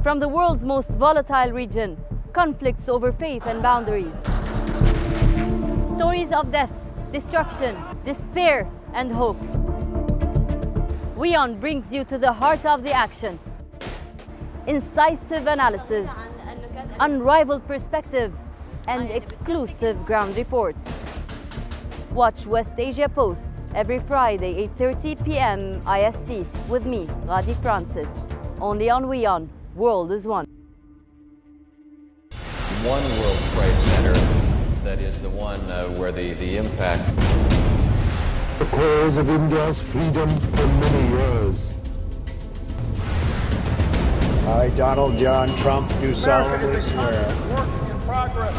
From the world's most volatile region, conflicts over faith and boundaries. Stories of death, destruction, despair, and hope. WION brings you to the heart of the action. Incisive analysis, unrivaled perspective, and exclusive ground reports. Watch West Asia Post every Friday, 8:30 p.m. IST with me, Ghadi Francis. Only on WION, World is One. One World Trade Center, that is the one where the impact. The cause of India's freedom for many years. I, Donald John Trump, do solemnly swear. Work in progress.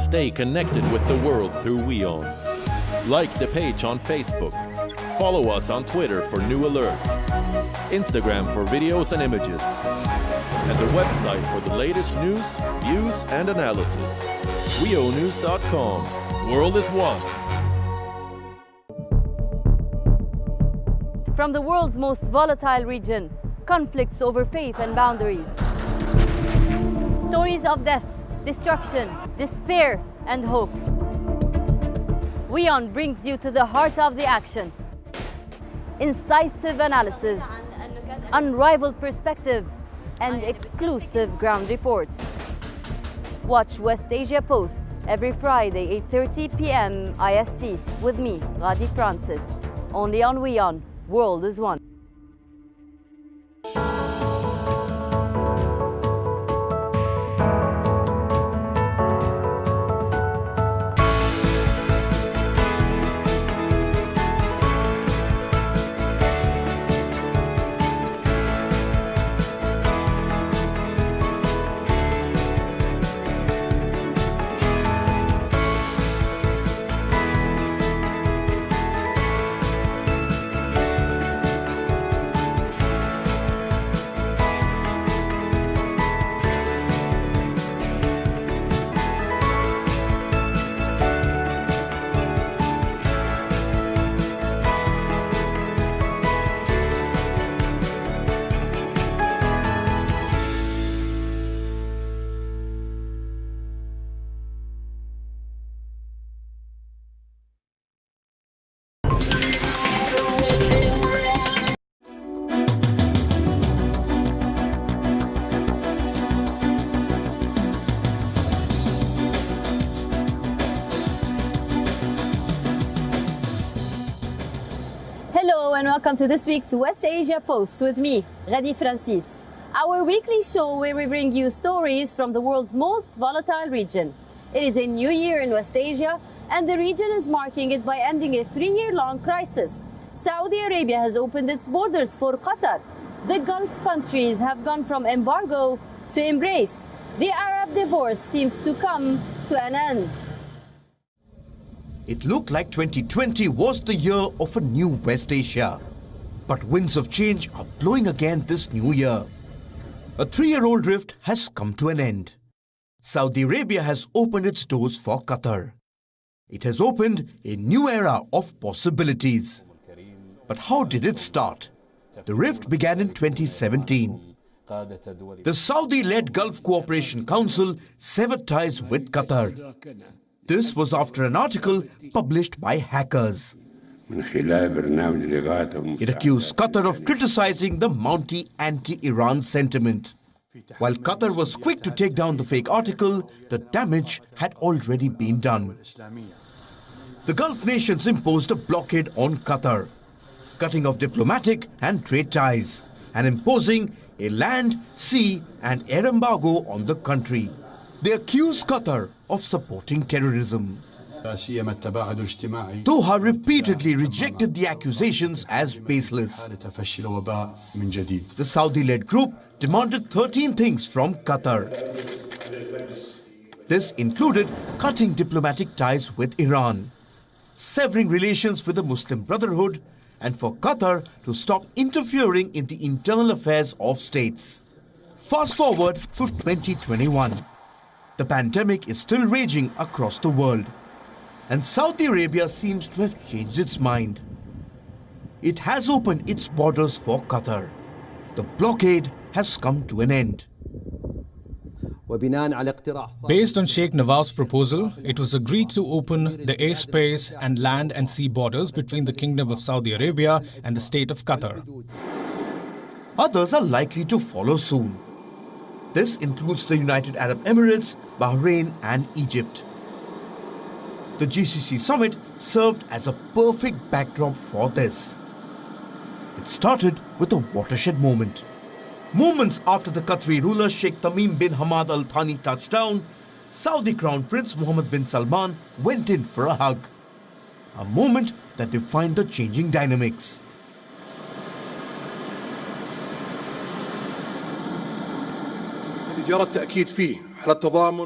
Stay connected with the world through WION. Like the page on Facebook. Follow us on Twitter for new alerts. Instagram for videos and images. And the website for the latest news, views, and analysis. WIONews.com. World is one. From the world's most volatile region, conflicts over faith and boundaries. Stories of death, destruction, despair, and hope. WION brings you to the heart of the action. Incisive analysis, unrivaled perspective, and exclusive ground reports. Watch West Asia Post every Friday, 8:30 p.m. IST with me, Ghadi Francis. Only on WION, World is One. Hello and welcome to this week's West Asia Post with me, Ghadi Francis. Our weekly show where we bring you stories from the world's most volatile region. It is a new year in West Asia and the region is marking it by ending a 3-year-long crisis. Saudi Arabia has opened its borders for Qatar. The Gulf countries have gone from embargo to embrace. The Arab divorce seems to come to an end. It looked like 2020 was the year of a new West Asia. But winds of change are blowing again this new year. A 3-year-old rift has come to an end. Saudi Arabia has opened its doors for Qatar. It has opened a new era of possibilities. But how did it start? The rift began in 2017. The Saudi-led Gulf Cooperation Council severed ties with Qatar. This was after an article published by hackers. It accused Qatar of criticizing the mounting anti-Iran sentiment. While Qatar was quick to take down the fake article, the damage had already been done. The Gulf nations imposed a blockade on Qatar, cutting off diplomatic and trade ties, and imposing a land, sea, and air embargo on the country. They accuse Qatar of supporting terrorism. Doha repeatedly rejected the accusations as baseless. The Saudi-led group demanded 13 things from Qatar. This included cutting diplomatic ties with Iran, severing relations with the Muslim Brotherhood, and for Qatar to stop interfering in the internal affairs of states. Fast forward to 2021. The pandemic is still raging across the world, and Saudi Arabia seems to have changed its mind. It has opened its borders for Qatar. The blockade has come to an end. Based on Sheikh Nawaf's proposal, it was agreed to open the airspace and land and sea borders between the Kingdom of Saudi Arabia and the State of Qatar. Others are likely to follow soon. This includes the United Arab Emirates, Bahrain and Egypt. The Gcc Summit served as a perfect backdrop for this. It started with a watershed moment. Moments after the Qatari ruler Sheikh Tamim bin Hamad Al Thani touched down, Saudi Crown Prince Mohammed bin Salman went in for a hug. A moment that defined the changing dynamics.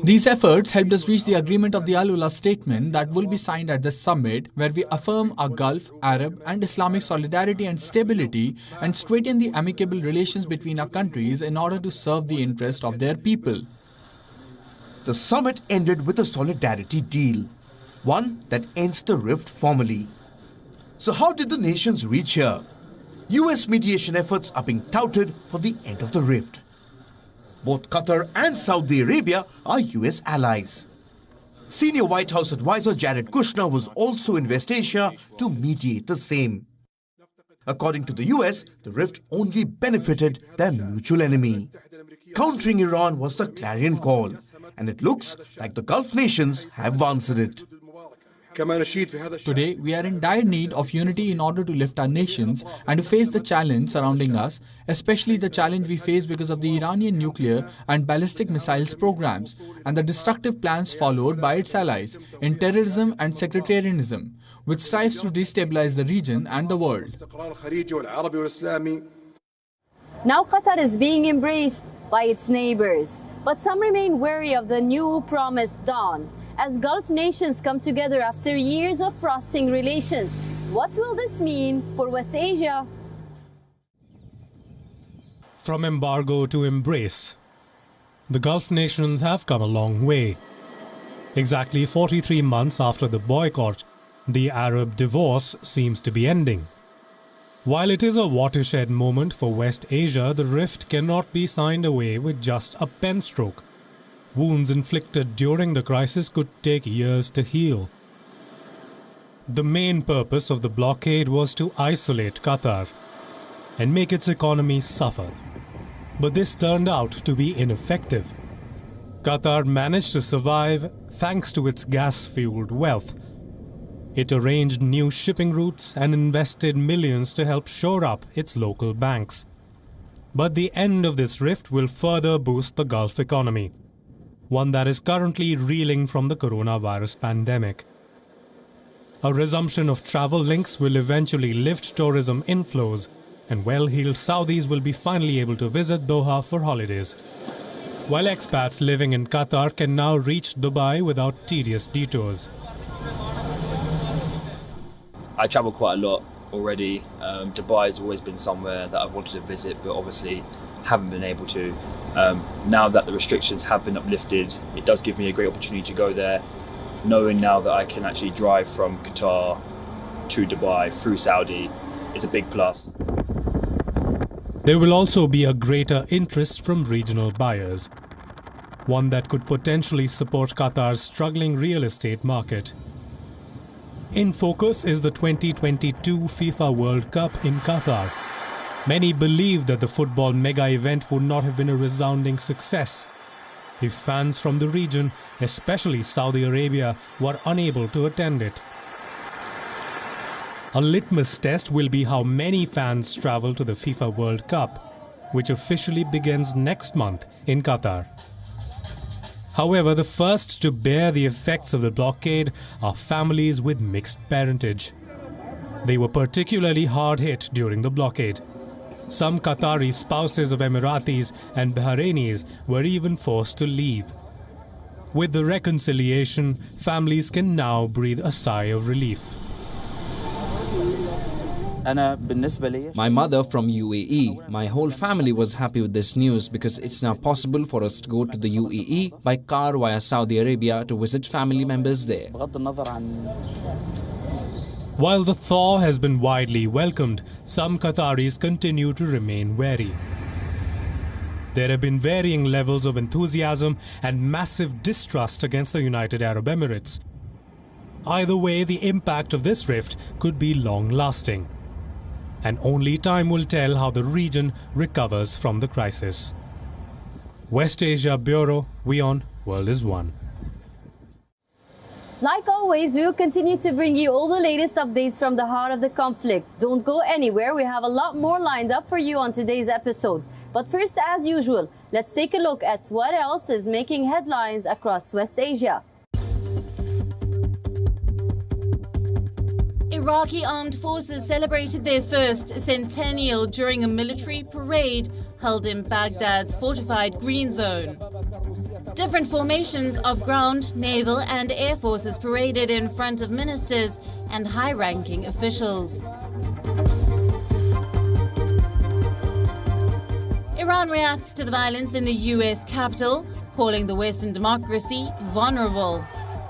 These efforts helped us reach the agreement of the Al-Ula statement that will be signed at this summit, where we affirm our Gulf, Arab and Islamic solidarity and stability and straighten the amicable relations between our countries in order to serve the interest of their people. The summit ended with a solidarity deal, one that ends the rift formally. So how did the nations reach here? US mediation efforts are being touted for the end of the rift. Both Qatar and Saudi Arabia are US allies. Senior White House advisor Jared Kushner was also in West Asia to mediate the same. According to the US, the rift only benefited their mutual enemy. Countering Iran was the clarion call, and it looks like the Gulf nations have answered it. Today, we are in dire need of unity in order to lift our nations and to face the challenge surrounding us, especially the challenge we face because of the Iranian nuclear and ballistic missiles programs and the destructive plans followed by its allies in terrorism and sectarianism, which strives to destabilize the region and the world. Now Qatar is being embraced by its neighbors, but some remain wary of the new promised dawn. As Gulf nations come together after years of frosting relations, what will this mean for West Asia? From embargo to embrace, the Gulf nations have come a long way. Exactly 43 months after the boycott, the Arab divorce seems to be ending. While it is a watershed moment for West Asia, the rift cannot be signed away with just a pen stroke. Wounds inflicted during the crisis could take years to heal. The main purpose of the blockade was to isolate Qatar and make its economy suffer. But this turned out to be ineffective. Qatar managed to survive thanks to its gas-fueled wealth. It arranged new shipping routes and invested millions to help shore up its local banks. But the end of this rift will further boost the Gulf economy, one that is currently reeling from the coronavirus pandemic. A resumption of travel links will eventually lift tourism inflows, and well-heeled Saudis will be finally able to visit Doha for holidays, while expats living in Qatar can now reach Dubai without tedious detours. I travel quite a lot already. Dubai has always been somewhere that I've wanted to visit, but obviously haven't been able to. Now that the restrictions have been uplifted, it does give me a great opportunity to go there, knowing now that I can actually drive from Qatar to Dubai through Saudi is a big plus. There will also be a greater interest from regional buyers, one that could potentially support Qatar's struggling real estate market. In focus is the 2022 FIFA World Cup in Qatar. Many believe that the football mega event would not have been a resounding success if fans from the region, especially Saudi Arabia, were unable to attend it. A litmus test will be how many fans travel to the FIFA World Cup, which officially begins next month in Qatar. However, the first to bear the effects of the blockade are families with mixed parentage. They were particularly hard hit during the blockade. Some Qatari spouses of Emiratis and Bahrainis were even forced to leave. With the reconciliation, families can now breathe a sigh of relief. My mother from UAE. My whole family was happy with this news because it's now possible for us to go to the UAE by car via Saudi Arabia to visit family members there. While the thaw has been widely welcomed, some Qataris continue to remain wary. There have been varying levels of enthusiasm and massive distrust against the United Arab Emirates. Either way, the impact of this rift could be long-lasting. And only time will tell how the region recovers from the crisis. West Asia Bureau, WION, World is One. Like always, we will continue to bring you all the latest updates from the heart of the conflict. Don't go anywhere, we have a lot more lined up for you on today's episode. But first, as usual, let's take a look at what else is making headlines across West Asia. Iraqi armed forces celebrated their first centennial during a military parade held in Baghdad's fortified Green Zone. Different formations of ground, naval and air forces paraded in front of ministers and high-ranking officials. Iran reacts to the violence in the US capital, calling the Western democracy vulnerable.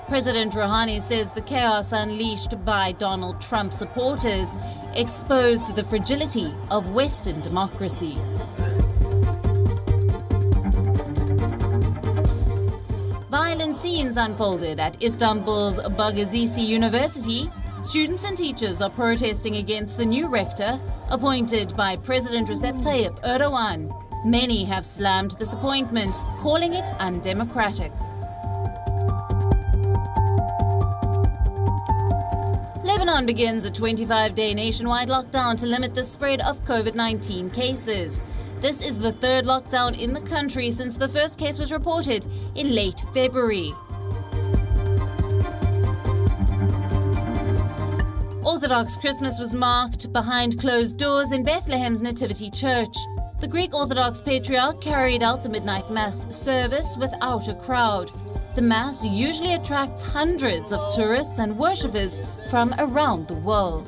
President Rouhani says the chaos unleashed by Donald Trump supporters exposed the fragility of Western democracy. Violent scenes unfolded at Istanbul's Gcc University. Students and teachers are protesting against the new rector appointed by President Recep Tayyip Erdogan. Many have slammed this appointment, calling it undemocratic. Lebanon begins a 25-day nationwide lockdown to limit the spread of COVID-19 cases. This is the third lockdown in the country since the first case was reported in late February. Orthodox Christmas was marked behind closed doors in Bethlehem's Nativity Church. The Greek Orthodox Patriarch carried out the midnight Mass service without a crowd. The Mass usually attracts hundreds of tourists and worshippers from around the world.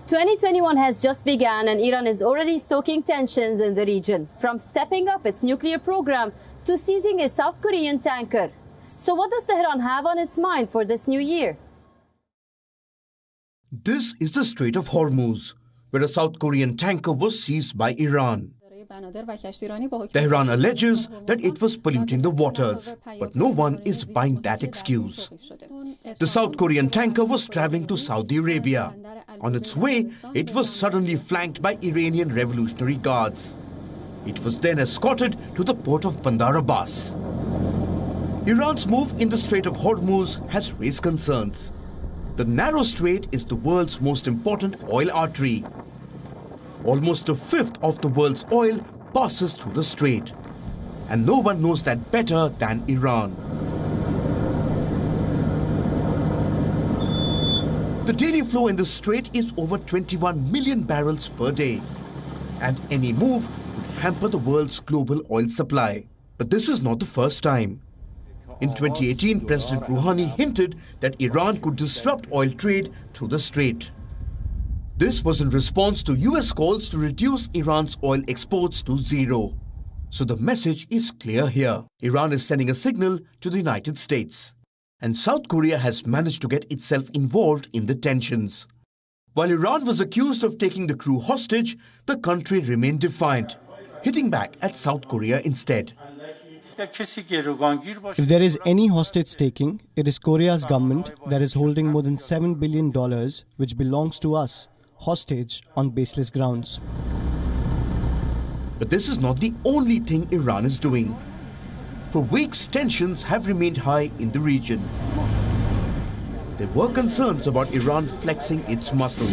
2021 has just begun and Iran is already stoking tensions in the region, from stepping up its nuclear program to seizing a South Korean tanker. So what does Tehran have on its mind for this new year? This is the Strait of Hormuz, where a South Korean tanker was seized by Iran. Tehran alleges that it was polluting the waters, but no one is buying that excuse. The South Korean tanker was traveling to Saudi Arabia. On its way, it was suddenly flanked by Iranian Revolutionary Guards. It was then escorted to the port of Bandar Abbas. Iran's move in the Strait of Hormuz has raised concerns. The narrow strait is the world's most important oil artery. Almost a fifth of the world's oil passes through the strait. And no one knows that better than Iran. The daily flow in the strait is over 21 million barrels per day. And any move would hamper the world's global oil supply. But this is not the first time. In 2018, President Rouhani hinted that Iran could disrupt oil trade through the strait. This was in response to US calls to reduce Iran's oil exports to zero. So the message is clear here. Iran is sending a signal to the United States. And South Korea has managed to get itself involved in the tensions. While Iran was accused of taking the crew hostage, the country remained defiant, hitting back at South Korea instead. If there is any hostage taking, it is Korea's government that is holding more than $7 billion, which belongs to us, hostage on baseless grounds. But this is not the only thing Iran is doing. For weeks, tensions have remained high in the region. There were concerns about Iran flexing its muscle.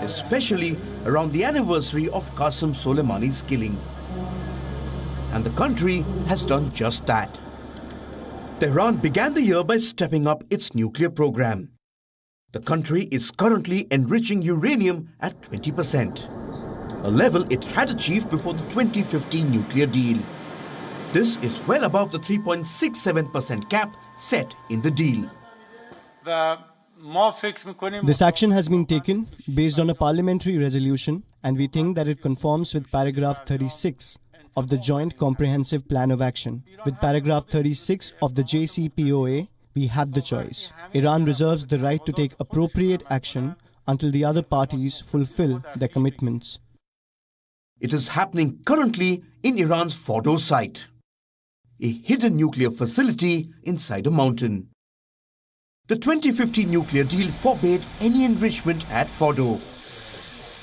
Especially around the anniversary of Qasem Soleimani's killing. And the country has done just that. Tehran began the year by stepping up its nuclear program. The country is currently enriching uranium at 20%, a level it had achieved before the 2015 nuclear deal. This is well above the 3.67% cap set in the deal. This action has been taken based on a parliamentary resolution, and we think that it conforms with paragraph 36 of the Joint Comprehensive Plan of Action. With paragraph 36 of the JCPOA, we have the choice. Iran reserves the right to take appropriate action until the other parties fulfill their commitments. It is happening currently in Iran's Fordo site, a hidden nuclear facility inside a mountain. The 2015 nuclear deal forbade any enrichment at Fordo,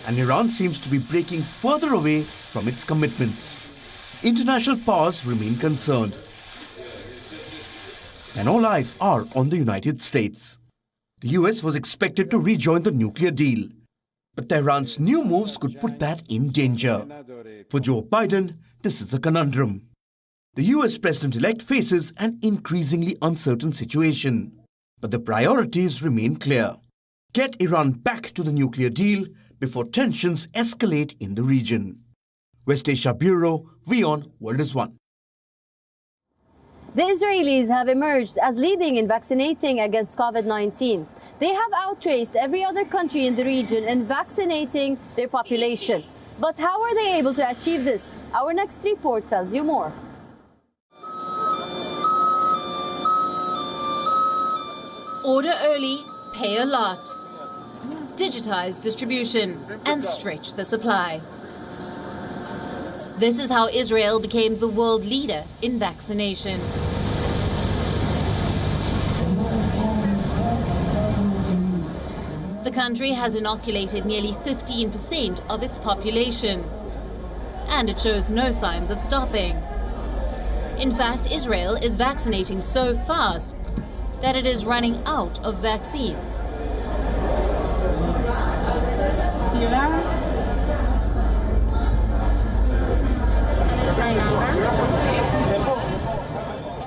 and Iran seems to be breaking further away from its commitments. International powers remain concerned, and all eyes are on the United States. The US was expected to rejoin the nuclear deal, but Tehran's new moves could put that in danger. For Joe Biden, this is a conundrum. The US president-elect faces an increasingly uncertain situation, but the priorities remain clear. Get Iran back to the nuclear deal before tensions escalate in the region. West Asia Bureau, WION World is One. The Israelis have emerged as leading in vaccinating against COVID-19. They have outraced every other country in the region in vaccinating their population. But how are they able to achieve this? Our next report tells you more. Order early, pay a lot. Digitize distribution and stretch the supply. This is how Israel became the world leader in vaccination. The country has inoculated nearly 15% of its population, and it shows no signs of stopping. In fact, Israel is vaccinating so fast that it is running out of vaccines.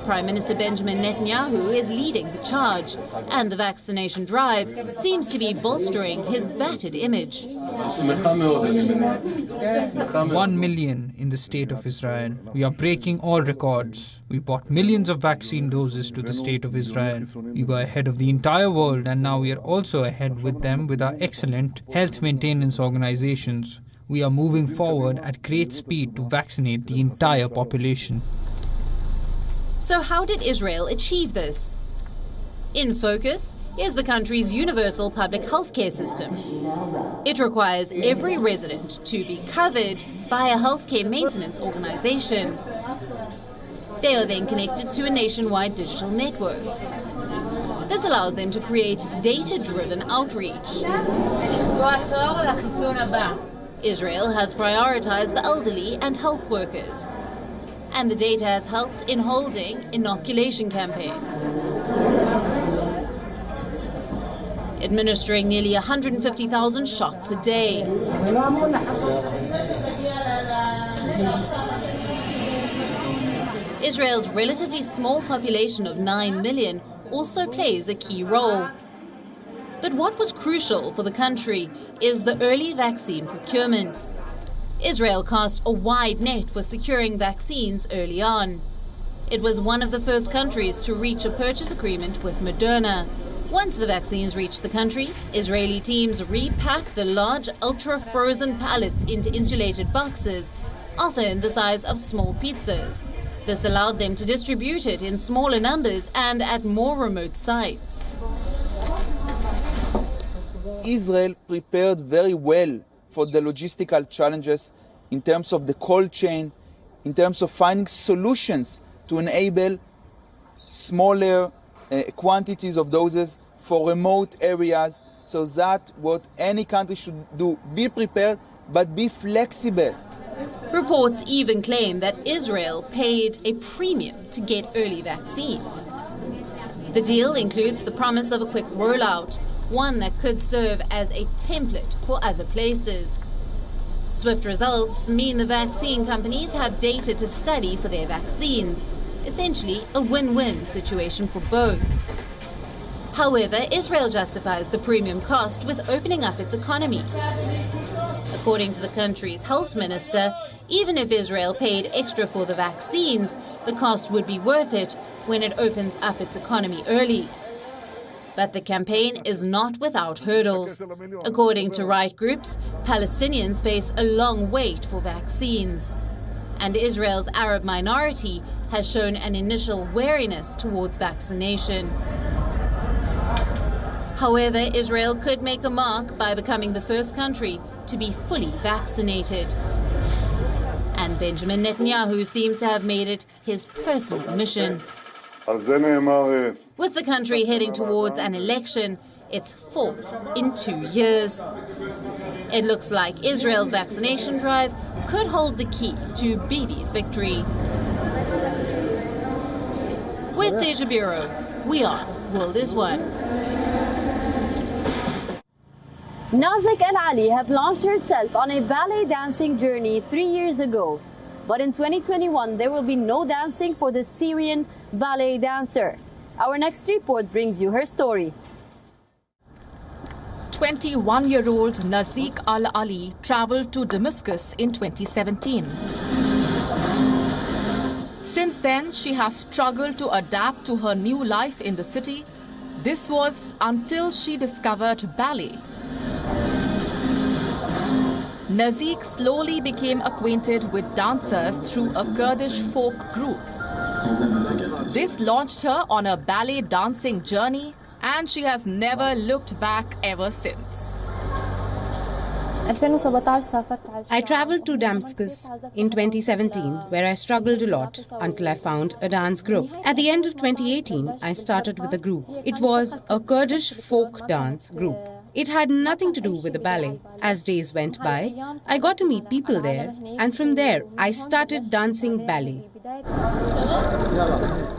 Prime Minister Benjamin Netanyahu is leading the charge, and the vaccination drive seems to be bolstering his battered image. 1 million in the state of Israel. We are breaking all records. We bought millions of vaccine doses to the state of Israel. We were ahead of the entire world, and now we are also ahead with them with our excellent health maintenance organizations. We are moving forward at great speed to vaccinate the entire population. So how did Israel achieve this? In focus is the country's universal public healthcare system. It requires every resident to be covered by a healthcare maintenance organization. They are then connected to a nationwide digital network. This allows them to create data-driven outreach. Israel has prioritized the elderly and health workers, and the data has helped in holding inoculation campaign. Administering nearly 150,000 shots a day. Israel's relatively small population of 9 million also plays a key role. But what was crucial for the country is the early vaccine procurement. Israel cast a wide net for securing vaccines early on. It was one of the first countries to reach a purchase agreement with Moderna. Once the vaccines reached the country, Israeli teams repacked the large ultra-frozen pallets into insulated boxes, often the size of small pizzas. This allowed them to distribute it in smaller numbers and at more remote sites. Israel prepared very well for the logistical challenges in terms of the cold chain, in terms of finding solutions to enable smaller quantities of doses for remote areas, so that what any country should do, be prepared, but be flexible. Reports even claim that Israel paid a premium to get early vaccines. The deal includes the promise of a quick rollout, one that could serve as a template for other places. Swift results mean the vaccine companies have data to study for their vaccines. Essentially, a win-win situation for both. However, Israel justifies the premium cost with opening up its economy. According to the country's health minister, even if Israel paid extra for the vaccines, the cost would be worth it when it opens up its economy early. But the campaign is not without hurdles. According to right groups, Palestinians face a long wait for vaccines. And Israel's Arab minority has shown an initial wariness towards vaccination. However, Israel could make a mark by becoming the first country to be fully vaccinated. And Benjamin Netanyahu seems to have made it his personal mission. With the country heading towards an election, its fourth in 2 years. It looks like Israel's vaccination drive could hold the key to Bibi's victory. West Asia Bureau, WION, World is One. Nazik El Ali have launched herself on a ballet dancing journey 3 years ago. But in 2021, there will be no dancing for the Syrian ballet dancer. Our next report brings you her story. 21-year-old Nazik El Ali traveled to Damascus in 2017. Since then, she has struggled to adapt to her new life in the city. This was until she discovered ballet. Nazik slowly became acquainted with dancers through a Kurdish folk group. This launched her on a ballet dancing journey, and she has never looked back ever since. I traveled to Damascus in 2017, where I struggled a lot until I found a dance group. At the end of 2018, I started with a group. It was a Kurdish folk dance group. It had nothing to do with the ballet. As days went by, I got to meet people there, and from there, I started dancing ballet.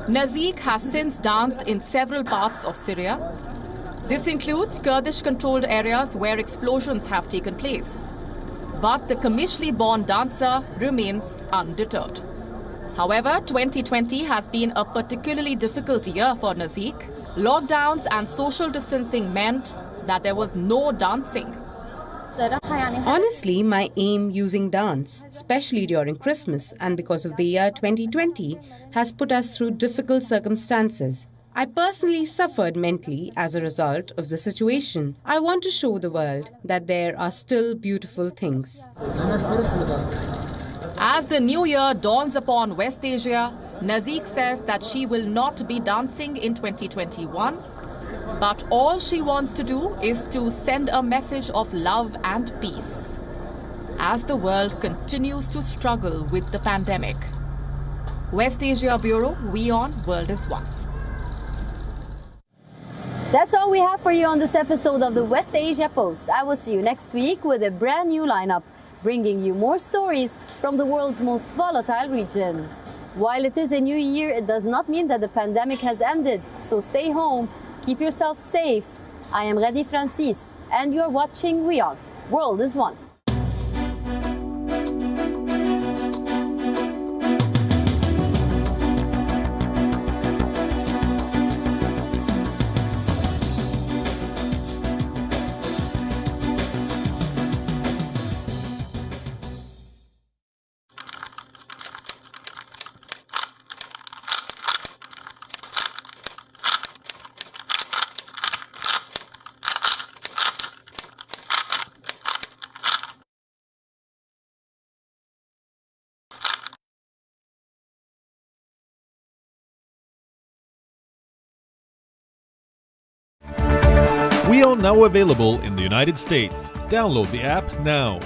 Nazik has since danced in several parts of Syria. This includes Kurdish-controlled areas where explosions have taken place. But the Kamishli-born dancer remains undeterred. However, 2020 has been a particularly difficult year for Nazik. Lockdowns and social distancing meant that there was no dancing. Honestly, my aim using dance, especially during Christmas and because of the year 2020, has put us through difficult circumstances. I personally suffered mentally as a result of the situation. I want to show the world that there are still beautiful things. As the new year dawns upon West Asia, Nazik says that she will not be dancing in 2021. But all she wants to do is to send a message of love and peace as the world continues to struggle with the pandemic. West Asia Bureau, WION, World is One. That's all we have for you on this episode of the West Asia Post. I will see you next week with a brand new lineup, bringing you more stories from the world's most volatile region. While it is a new year, it does not mean that the pandemic has ended, so stay home. Keep yourself safe. I am Ghadi Francis, and you're watching WION, World is One. WION now available in the United States. Download the app now.